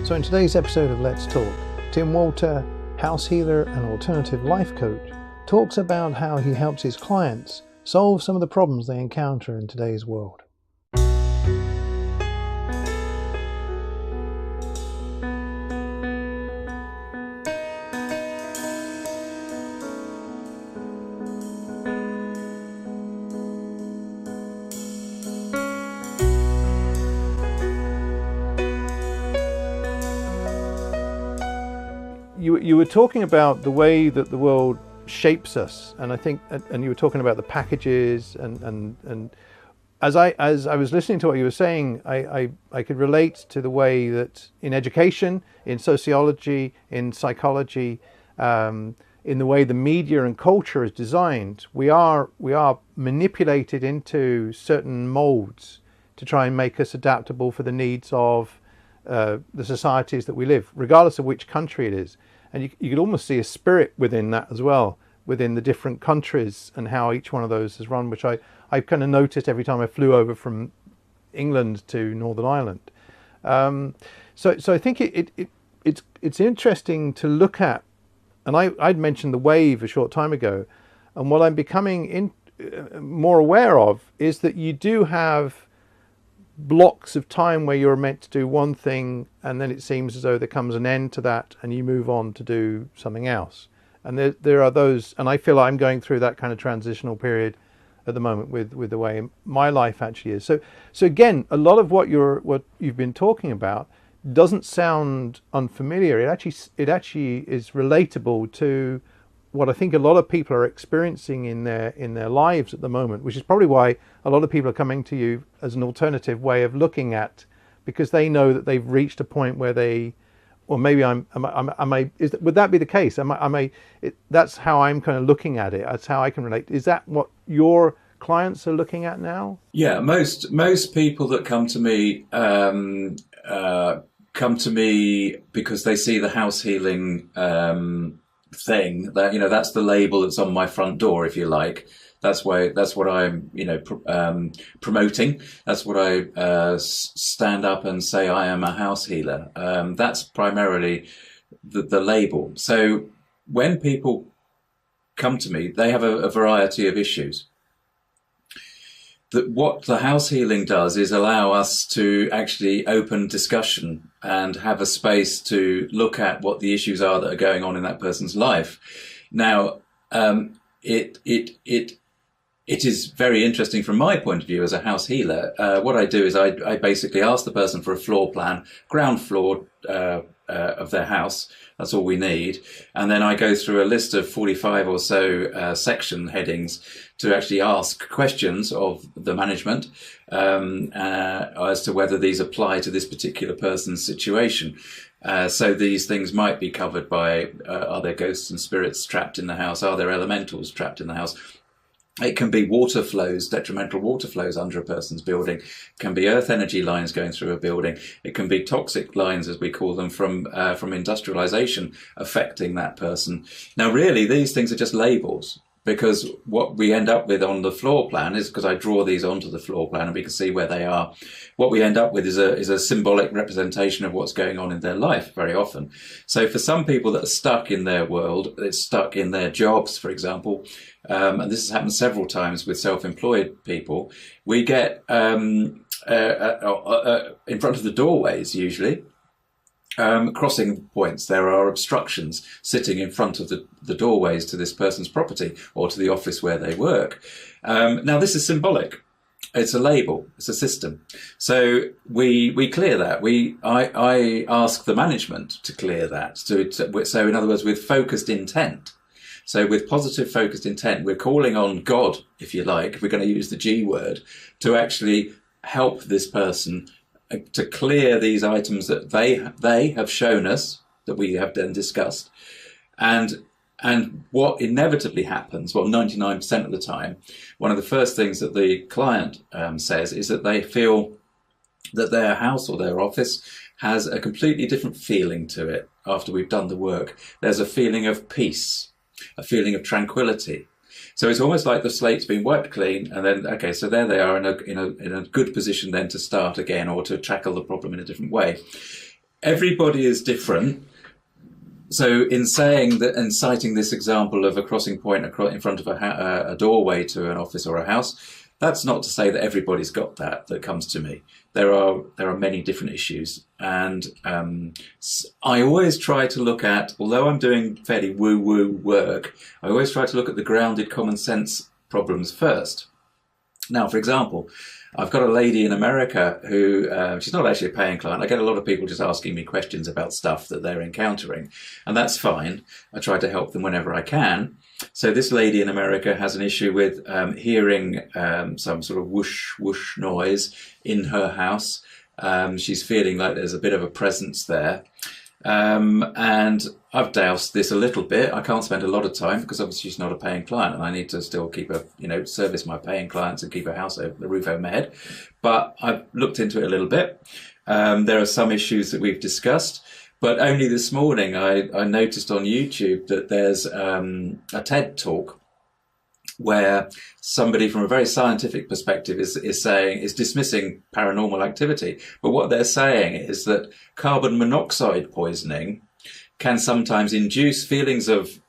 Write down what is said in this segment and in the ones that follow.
So in today's episode of Let's Talk, Tim Walter, house healer and alternative life coach, talks about how he helps his clients solve some of the problems they encounter in today's world. You were talking about the way that the world shapes us, and I think, and you were talking about the packages, and as I was listening to what you were saying, I could relate to the way that in education, in sociology, in psychology, in the way the media and culture is designed, we are manipulated into certain molds to try and make us adaptable for the needs of the societies that we live, regardless of which country it is. And you could almost see a spirit within that as well, within the different countries and how each one of those is run, which I kind of noticed every time I flew over from England to Northern Ireland. So I think it's interesting to look at, and I'd mentioned the wave a short time ago, and what I'm becoming more aware of is that you do have blocks of time where you're meant to do one thing, and then it seems as though there comes an end to that and you move on to do something else. And there are those, and I feel I'm going through that kind of transitional period at the moment with the way my life actually is. So again, a lot of what you've been talking about doesn't sound unfamiliar. It actually is relatable to what I think a lot of people are experiencing in their lives at the moment, which is probably why a lot of people are coming to you as an alternative way of looking at, because they know that they've reached a point where they, or maybe would that be the case? That's how I'm kind of looking at it. That's how I can relate. Is that what your clients are looking at now? Yeah, most people that come to me because they see the house healing thing, that that's the label that's on my front door, if you like. That's what I'm promoting. That's what I stand up and say I am a house healer. That's primarily the label. So when people come to me, they have a variety of issues. What the house healing does is allow us to actually open discussion and have a space to look at what the issues are that are going on in that person's life. Now, it is very interesting from my point of view as a house healer. What I do is I basically ask the person for a floor plan, ground floor of their house. That's all we need. And then I go through a list of 45 or so section headings to actually ask questions of the management as to whether these apply to this particular person's situation. So these things might be covered by, are there ghosts and spirits trapped in the house? Are there elementals trapped in the house? It can be water flows, detrimental water flows under a person's building. It can be earth energy lines going through a building. It can be toxic lines, as we call them, from industrialization affecting that person. Now, really, these things are just labels, because what we end up with on the floor plan is, because I draw these onto the floor plan and we can see where they are, what we end up with is a symbolic representation of what's going on in their life very often. So for some people that are stuck in their world, it's stuck in their jobs, for example, and this has happened several times with self-employed people, we get in front of the doorways usually, crossing points, there are obstructions sitting in front of the doorways to this person's property or to the office where they work. Now, this is symbolic. It's a label. It's a system. So we clear that. I ask the management to clear that. So in other words, with focused intent. So with positive focused intent, we're calling on God, if you like, we're going to use the G word, to actually help this person to clear these items that they have shown us, that we have then discussed. And what inevitably happens, well, 99% of the time, one of the first things that the client says is that they feel that their house or their office has a completely different feeling to it after we've done the work. There's a feeling of peace, a feeling of tranquility. So it's almost like the slate's been wiped clean, and then, okay, so there they are in a good position then to start again or to tackle the problem in a different way. everybody is different. So in saying that and citing this example of a crossing point in front of a doorway to an office or a house, that's not to say that everybody's got that comes to me. There are many different issues, and I always try to look at, although I'm doing fairly woo-woo work, I always try to look at the grounded common sense problems first. Now, for example, I've got a lady in America who, she's not actually a paying client. I get a lot of people just asking me questions about stuff that they're encountering, and that's fine. I try to help them whenever I can. So this lady in America has an issue with hearing some sort of whoosh, whoosh noise in her house. She's feeling like there's a bit of a presence there. And I've doused this a little bit. I can't spend a lot of time because obviously she's not a paying client, and I need to still keep service my paying clients and keep the roof over my head. But I've looked into it a little bit. There are some issues that we've discussed, but only this morning I noticed on YouTube that there's a TED talk where somebody from a very scientific perspective is dismissing paranormal activity. But what they're saying is that carbon monoxide poisoning can sometimes induce feelings of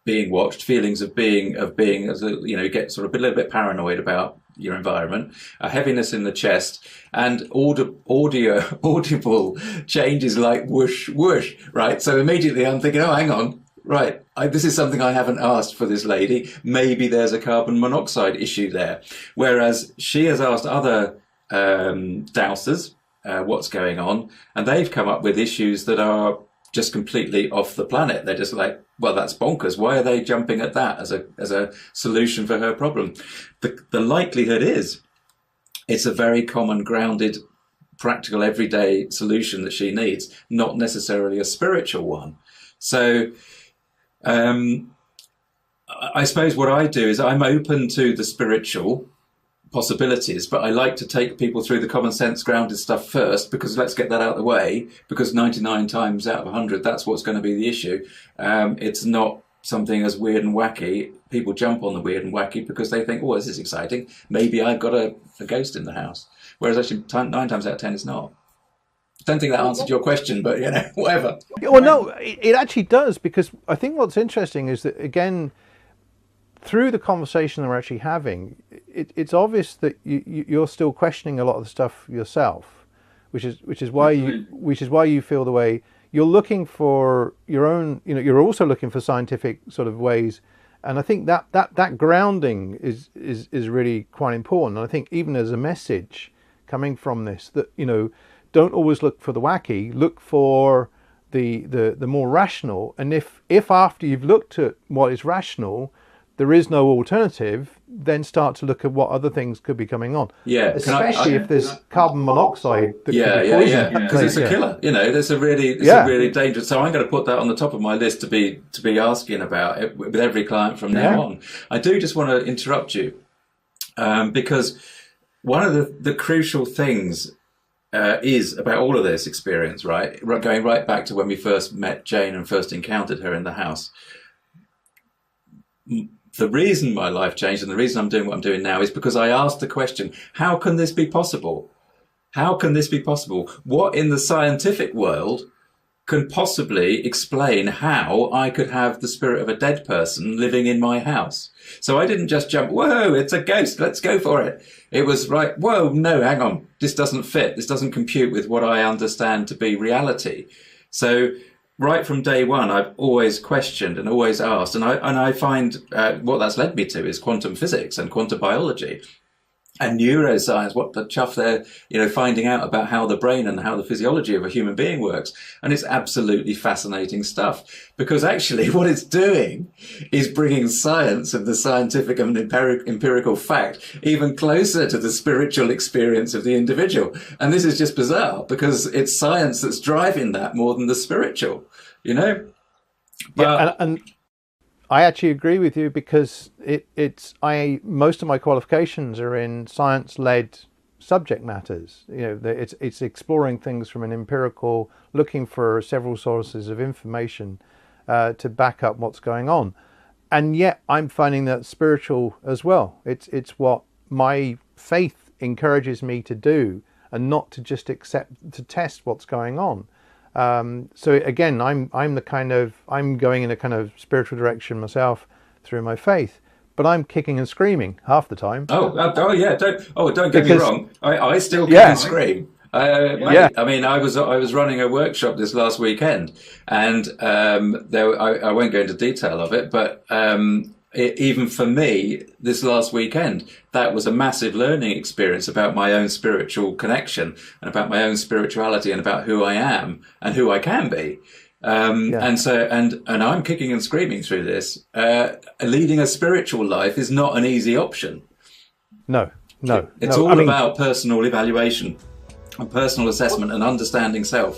being watched, feelings of being, get sort of a little bit paranoid about your environment, a heaviness in the chest, and audible changes like whoosh, whoosh, right? So immediately I'm thinking, oh, hang on. Right, this is something I haven't asked for this lady. Maybe there's a carbon monoxide issue there. Whereas she has asked other dowsers what's going on, and they've come up with issues that are just completely off the planet. They're just like, well, that's bonkers. Why are they jumping at that as a solution for her problem? The likelihood is it's a very common, grounded, practical, everyday solution that she needs, not necessarily a spiritual one. So I suppose what I do is I'm open to the spiritual possibilities, but I like to take people through the common sense grounded stuff first, because let's get that out of the way, because 99 times out of 100, that's what's going to be the issue. It's not something as weird and wacky. People jump on the weird and wacky because they think, oh, this is exciting. Maybe I've got a ghost in the house. Whereas actually 9 times out of 10, it's not. Don't think that answered your question, but whatever. Well, no, it actually does, because I think what's interesting is that, again, through the conversation that we're actually having, it's obvious that you're still questioning a lot of the stuff yourself, which is why you feel the way you're looking for your own. You're also looking for scientific sort of ways, and I think that grounding is really quite important. And I think even as a message coming from this, that don't always look for the wacky, look for the more rational. And if after you've looked at what is rational, there is no alternative, then start to look at what other things could be coming on. Yeah, especially if there's carbon monoxide that could be poison. Because it's a killer. There's a really dangerous. So I'm going to put that on the top of my list to be asking about it with every client from now on. I do just want to interrupt you because one of the crucial things is about all of this experience, right? Going right back to when we first met Jane and first encountered her in the house. The reason my life changed and the reason I'm doing what I'm doing now is because I asked the question, how can this be possible? How can this be possible? What in the scientific world can possibly explain how I could have the spirit of a dead person living in my house? So I didn't just jump, whoa, it's a ghost, let's go for it. It was right, whoa, no, hang on, this doesn't fit. This doesn't compute with what I understand to be reality. So right from day one, I've always questioned and always asked. And I find what that's led me to is quantum physics and quantum biology and neuroscience, what the chuff they're, finding out about how the brain and how the physiology of a human being works. And it's absolutely fascinating stuff, because actually what it's doing is bringing science and the scientific and empirical fact even closer to the spiritual experience of the individual. And this is just bizarre, because it's science that's driving that more than the spiritual, But, and I actually agree with you, because most of my qualifications are in science-led subject matters. It's exploring things from an empirical, looking for several sources of information to back up what's going on, and yet I'm finding that spiritual as well. It's what my faith encourages me to do, and not to just accept to test what's going on. So again, I'm going in a kind of spiritual direction myself through my faith, but I'm kicking and screaming half the time. Oh yeah, don't get me Because wrong. I still kick yeah, and scream. yeah, Mate, I mean, I was running a workshop this last weekend, and I won't go into detail of it, but even for me, this last weekend, that was a massive learning experience about my own spiritual connection and about my own spirituality and about who I am and who I can be. yeah, And I'm kicking and screaming through this. Leading a spiritual life is not an easy option. no, no, It's no. all about personal evaluation and personal assessment and understanding self.